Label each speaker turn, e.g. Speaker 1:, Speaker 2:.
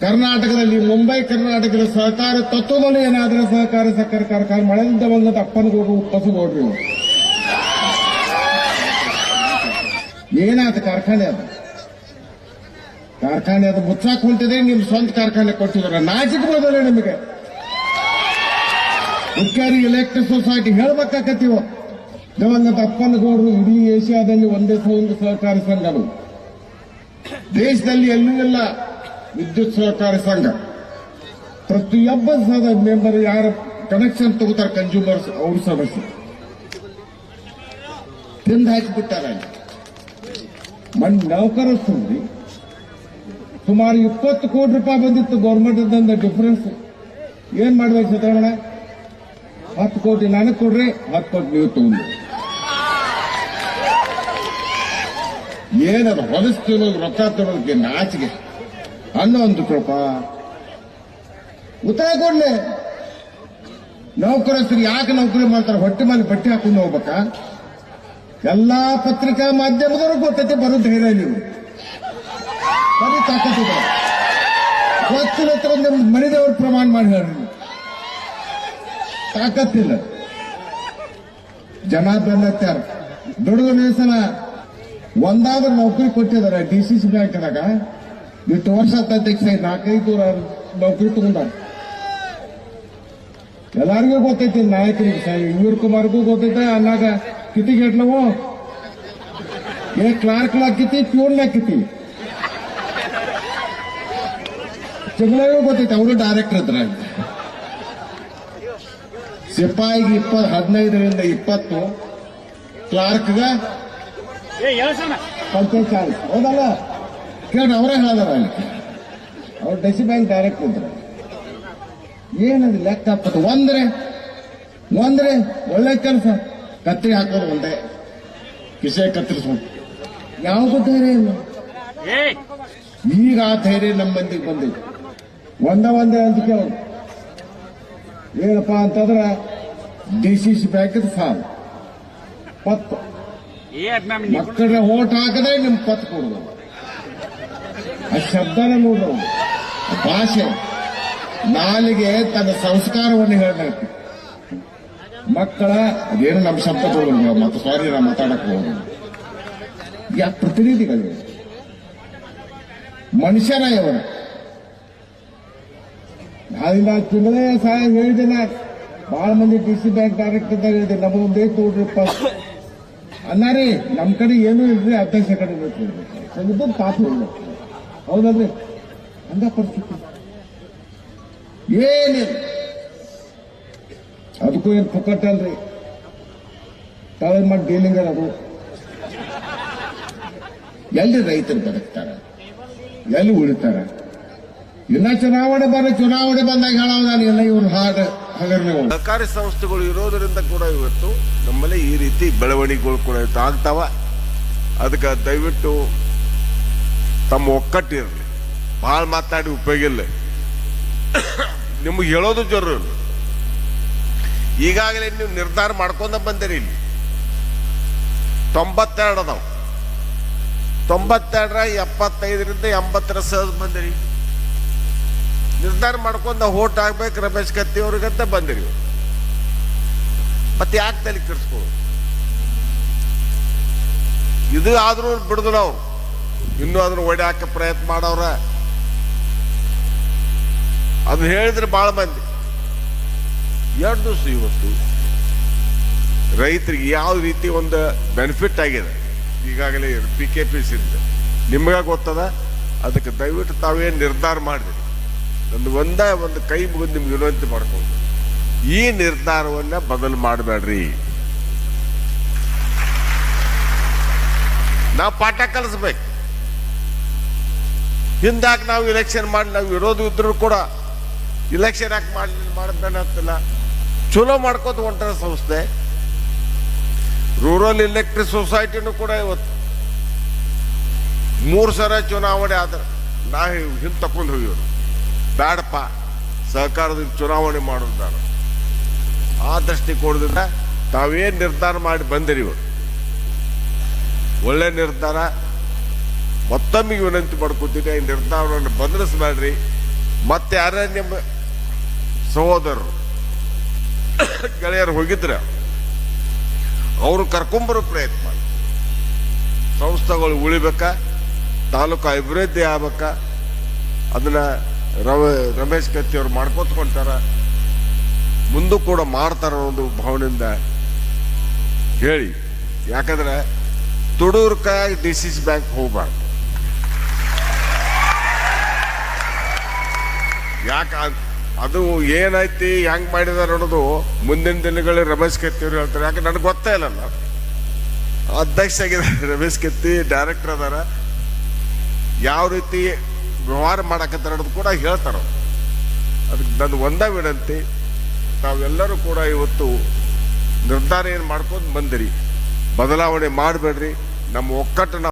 Speaker 1: ಕರ್ನಾಟಕದಲ್ಲಿ ಮುಂಬೈ ಕರ್ನಾಟಕದ ಸಹಕಾರ ತತ್ವದಲ್ಲಿ ಏನಾದರೂ ಸಹಕಾರ ಸಕ್ಕರೆ ಕಾರ್ಖಾನೆ ಮಳೆಯಿಂದ ಬಂದ ಅಪ್ಪನಗೌಡರು ಉಪ್ಪಸಗೌಡ್ರಿ ಏನಾದ ಕಾರ್ಖಾನೆ ಅದು ಮುಚ್ಚಾಕ್ ಹೊಂಟಿದೆ. ನಿಮ್ ಸ್ವಂತ ಕಾರ್ಖಾನೆ ಕೊಟ್ಟಿದ್ರ ನಾಚಿಕೆ ಬರೋದಲ್ಲ ನಿಮಗೆ. ಹುಕ್ಕೇರಿ ಎಲೆಕ್ಟ್ರಿಕ್ ಸೊಸೈಟಿ ಹೇಳ್ಬೇಕಾಕತ್ತೀವ. ದಿವಂಗತ ಅಪ್ಪನಗೌಡರು ಇಡೀ ಏಷ್ಯಾದಲ್ಲಿ ಒಂದೇ ಒಂದು ಸಹಕಾರಿ ಸಂಘಗಳು, ದೇಶದಲ್ಲಿ ಎಲ್ಲೂ ಇಲ್ಲ ವಿದ್ಯುತ್ ಸಹಕಾರಿ ಸಂಘ. ಪ್ರತಿಯೊಬ್ಬ ಮೆಂಬರ್ ಯಾರ ಕನೆಕ್ಷನ್ ತಗೋತಾರೆ ಕನ್ಸ್ಯೂಮರ್ಸ್ ಅವ್ರ ಸಮಸ್ಯೆ ತಿಂದು ಹಾಕಿಬಿಟ್ಟಾರೆ. ನೌಕರಸ್ಥರು ಸುಮಾರು 20 ಕೋಟಿ ರೂಪಾಯಿ ಬಂದಿತ್ತು ಗೌರ್ಮೆಂಟ್ ಡಿಫರೆನ್ಸ್. ಏನ್ ಮಾಡ್ಬೇಕು ಸಿದ್ದರಾಮಣ್ಣ? 10 ಕೋಟಿ ನನಗೆ ಕೊಡ್ರಿ, 10 ಕೋಟಿ ನೀವು ತಗೊಂಡು ಏನದು ಹೊಲಿಸ್ತಿರೋದು ರೊಕ್ಕ ತರೋದಕ್ಕೆ ನಾಚಿಗೆ ಅನ್ನೋ ಒಂದು ಸ್ವಲ್ಪ ಉತ್ತರ ಕೊಡ್ಲೆ. ನೌಕರಸ್ಥರು ಯಾಕೆ ನೌಕರಿ ಮಾಡ್ತಾರೆ? ಹೊಟ್ಟೆ ಮೇಲೆ ಬಟ್ಟೆ ಹಾಕೊಂಡು ಹೋಗ್ಬೇಕಾ? ಎಲ್ಲಾ ಪತ್ರಿಕಾ ಮಾಧ್ಯಮದವರು ಗೊತ್ತೈತೆ ಬರೋ ಧೈರ್ಯ ನೀವು ಬರೀ ತಾಕತ್ತಿದೆ. ಗೊತ್ತಿಲ್ಲ ನಿಮ್ಮ ಮನೆದೇವ್ರ ಪ್ರಮಾಣ ಮಾಡಿ ಹೇಳ್ರಿ. ತಾಕತ್ತಿಲ್ಲ. ಜನ ಬೆನ್ನತ್ತಾರ ದುಡಿದ ನೇಸನ ಒಂದಾದ್ರೂ ನೌಕರಿ ಕೊಟ್ಟಿದ್ದಾರೆ. ಡಿಸಿಸಿ ಬ್ಯಾಂಕ್ನಾಗ ಇಷ್ಟು ವರ್ಷ ಅಧ್ಯಕ್ಷ 4-5 ನೌಕರಿ ತಗೊಂಡಾರ. ಎಲ್ಲಾರಿಗೂ ಗೊತ್ತೈತಿ ನಾಯಕರಿಗೆ. ವೀರ್ ಕುಮಾರ್ಗೂ ಗೊತ್ತೈತೆ. ಅನ್ನಾಗ ಕಿತಿಗೆ ಹೆಟ್ಲವು ಕ್ಲಾರ್ಕ್ ಹಾಕಿತಿ, ಪ್ಯೂನ್ ಹಾಕಿತಿ. ಚಿಕ್ಕಲಿಗೂ ಗೊತ್ತೈತಿ, ಅವರು ಡೈರೆಕ್ಟರ್ ಇದ್ರ. ಸಿಪಾಯಿಗೆ 15ರಿಂದ 20, ಕ್ಲಾರ್ಕ್ಗ 45. ಹೌದಲ್ಲ? ಕೇಳಿ ಅವರೇ ಹೇಳಿದಾರ. ಅಲ್ಲಿ ಅವ್ರು ಡೆಸಿ ಬ್ಯಾಂಕ್ ಡೈರೆಕ್ಟರ್ ಇದ್ರು. ಏನದು ಲೆಕ್ಕ ಹಾಕೋದು? ಒಂದ್ರೆ ಒಳ್ಳೆ ಕೆಲಸ. ಕತ್ರಿ ಹಾಕೋದು ಒಂದೇ, ಕಿಸೆ ಕತ್ತರಿಸೋದು. ಯಾವುದು ಧೈರ್ಯ ಇಲ್ಲ. ಈಗ ಆ ಧೈರ್ಯ ನಮ್ಮ ಮಂದಿಗೆ ಬಂದಿದೆ. ಒಂದೇ ಅಂತಿಕೆ ಅವರು ಏನಪ್ಪಾ ಅಂತಂದ್ರೆ ಡಿಸಿಸಿ ಬ್ಯಾಂಕ್ ಸಾಲ ಪತ್ತು ಮಕ್ಕಳ ಓಟ್ ಹಾಕದೆ ನಿಮ್ ಪತ್ತು ಕೊಡುದು. ಆ ಶಬ್ದನ ನೋಡೋದು, ಭಾಷೆ, ನಾಲಿಗೆ ತನ್ನ ಸಂಸ್ಕಾರವನ್ನು ಹೇಳಬೇಕು. ಮಕ್ಕಳ ಅದೇನು ನಮ್ಮ ಶಬ್ದ ಕೊಡೋದು. ಮತ್ತೆ ಸಾರಿ ನಾ ಮಾತಾಡಕ್ ಹೋಗೋದು. ಯಾ ಪ್ರತಿನಿಧಿಗಳು ಮನುಷ್ಯನ ಇವರು. ನಾಳಿನ ತಿಂಗಳೇ ಸಾಯ ಹೇಳಿದಿನ ಬಹಳ ಮಂದಿ ಡಿಸಿ ಬ್ಯಾಂಕ್ ಡೈರೆಕ್ಟರ್ ಹೇಳಿದೆ, ನಮಗೊಂದು ಬೇಕು ನೋಡ್ರಿಪ್ಪ ಅನ್ನಾರಿ. ನಮ್ ಕಡೆ ಏನೂ ಇಲ್ರಿ, ಅಧ್ಯಕ್ಷ ಕಡೆ ಬೇಕು ಪಾಪ ಇಲ್ಲ. ಹೌದಲ್ರಿ? ಹಂಗ ಪರಿಸ್ಥಿತಿ ಏನಿಲ್ಲ. ಅದಕ್ಕೂ ಏನು ಪುಕ್ಕಟ್ಟಲ್ರಿ. ತಾಳೆ ಮಾಡಿ ಡೀಲಿಂಗ್ ಅದು. ಎಲ್ಲಿ ರೈತರು ಬದುಕ್ತಾರ? ಎಲ್ಲಿ ಉಳಿತಾರ? ಇನ್ನ ಚುನಾವಣೆ ಬಂದಾಗ ಹೇಳೋದಾನ ಎಲ್ಲ ಇವ್ರು
Speaker 2: ಸರ್ಕಾರಿ ಸಂಸ್ಥೆಗಳು ಇರೋದರಿಂದ ಕೂಡ ಇವತ್ತು ನಮ್ಮಲ್ಲಿ ಈ ರೀತಿ ಬೆಳವಣಿಗೆಗಳು ಕೂಡ ಆಗ್ತಾವ. ಅದಕ್ಕೆ ದಯವಿಟ್ಟು ತಮ್ಮ ಒಕ್ಕಟ್ಟಿರಲಿ. ಬಹಳ ಮಾತಾಡಿ ಉಪಯೋಗ ಇಲ್ಲ. ನಿಮ್ಗೆ ಹೇಳೋದು ಜರೂರು. ಈಗಾಗಲೇ ನೀವು ನಿರ್ಧಾರ ಮಾಡ್ಕೊಂಡ ಬಂದಿರಿ. ಇಲ್ಲಿ 92 ಅದಾವ. 92ರ 75ರಿಂದ 80 ಸಹಜ ಬಂದಿರಿ. ನಿರ್ಧಾರ ಮಾಡ್ಕೊಂಡ ಓಟ್ ಹಾಕ್ಬೇಕು ರಮೇಶ್ ಕತ್ತಿ ಅವ್ರಿಗಂತ ಬಂದಿರಿ. ಮತ್ತೆ ಯಾಕೆ ತಲೆ ಕೆಡಿಸ್ಕೊಳ್ಳೋದು? ಇದು ಆದ್ರೂ ಬಿಡುದು. ನಾವು ಇನ್ನೂ ಅದ್ರ ಒಡ್ಯಾಕ ಪ್ರಯತ್ನ ಮಾಡವ್ರ. ಅದು ಹೇಳಿದ್ರೆ ಬಹಳ ಮಂದಿ 2 ದಿವಸ ಇವತ್ತು ರೈತರಿಗೆ ಯಾವ ರೀತಿ ಒಂದು ಬೆನಿಫಿಟ್ ಆಗಿದೆ ಈಗಾಗಲೇ PKPC ನಿಮ್ಗ ಗೊತ್ತದ. ಅದಕ್ಕೆ ದಯವಿಟ್ಟು ತಾವೇನು ನಿರ್ಧಾರ ಮಾಡಿದ್ರಿ, ಒಂದು ಕೈ ಮುಗಿದು ನಿಮ್ಗೆ ವಿನಂತಿ ಮಾಡ್ಕೊಂಡು ಈ ನಿರ್ಧಾರವನ್ನ ಬದಲು ಮಾಡಬೇಡ್ರಿ. ನಾವು ಪಾಠ ಕಲಿಸ್ಬೇಕು. ಹಿಂದಾಕ ನಾವು ಇಲೆಕ್ಷನ್ ಮಾಡಿ ನಾವು ವಿರೋಧ ಇದ್ರು ಕೂಡ ಇಲೆಕ್ಷನ್ ಯಾಕೆ ಮಾಡಬೇಕಂತಿಲ್ಲ. ಚಲೋ ಮಾಡ್ಕೋತ ಹೊಂಟಾರ ಸಂಸ್ಥೆ. ರೂರಲ್ ಎಲೆಕ್ಟ್ರಿಕ್ ಸೊಸೈಟಿನೂ ಕೂಡ ಇವತ್ತು 3 ಸಲ ಚುನಾವಣೆ ಆದ್ರೆ ನಾ ಹಿಂದೆ ತಕೊಂಡು ಹೋಗಿವ್ರು. ಬೇಡಪ್ಪ, ಸಹಕಾರದಿಂದ ಚುನಾವಣೆ ಮಾಡೋದಾರ. ಆ ದೃಷ್ಟಿಕೋನದಿಂದ ತಾವೇನು ನಿರ್ಧಾರ ಮಾಡಿ ಬಂದಿರಿ ಇವರು ಒಳ್ಳೆ ನಿರ್ಧಾರ. ಮತ್ತೊಮ್ಮೆ ವಿನಂತಿ ಮಾಡ್ಕೊತೀನಿ, ಈ ನಿರ್ಧಾರವನ್ನು ಬದಲಿಸಬೇಡ್ರಿ. ಮತ್ತೆ ಯಾರ ನಿಮ್ಮ ಸಹೋದರರು ಗೆಳೆಯರು ಹೋಗಿದ್ರೆ ಅವರು ಕರ್ಕೊಂಬರೋ ಪ್ರಯತ್ನ ಮಾಡಿ. ಸಂಸ್ಥೆಗಳು ಉಳಿಬೇಕಾ, ತಾಲೂಕು ಅಭಿವೃದ್ಧಿ ಆಗ್ಬೇಕಾ, ಅದನ್ನ ರಮೇಶ್ ಕತ್ತಿ ಅವ್ರು ಮಾಡ್ಕೊತ್ಕೊಂತಾರ, ಮುಂದೂ ಕೂಡ ಮಾಡ್ತಾರ ಒಂದು ಭಾವನೆಯಿಂದ ಹೇಳಿ. ಯಾಕಂದ್ರೆ ತುಡೂರ್ಕಾಯಿ ಡಿಸಿಸ್ ಬ್ಯಾಂಕ್ ಹೋಗ್ಬಾರ್ದು. ಯಾಕೆ ಅದು ಏನೈತಿ ಹೆಂಗ್ ಮಾಡಿದಾರ ಅನ್ನೋದು ಮುಂದಿನ ದಿನಗಳಲ್ಲಿ ರಮೇಶ್ ಕತ್ತಿ ಅವ್ರು ಹೇಳ್ತಾರೆ. ಯಾಕೆ ನನಗೆ ಗೊತ್ತೇ ಇಲ್ಲಲ್ಲ. ಅಧ್ಯಕ್ಷ ಆಗಿದ್ದಾರೆ ರಮೇಶ್ ಕತ್ತಿ, ಡೈರೆಕ್ಟರ್ ಅದಾರ, ಯಾವ ರೀತಿ ವ್ಯವಹಾರ ಮಾಡಕತ್ತಾರ ಅನ್ನೋದು ಕೂಡ ಹೇಳ್ತಾರ. ಅದಕ್ಕೆ ನನ್ನ ಒಂದೇ ವಿನಂತಿ, ತಾವೆಲ್ಲರೂ ಕೂಡ ಇವತ್ತು ನಿರ್ಧಾರ ಏನು ಮಾಡ್ಕೊಂಡು ಬಂದಿರಿ, ಬದಲಾವಣೆ ಮಾಡಬೇಡ್ರಿ. ನಮ್ಮ ಒಕ್ಕಟ್ಟು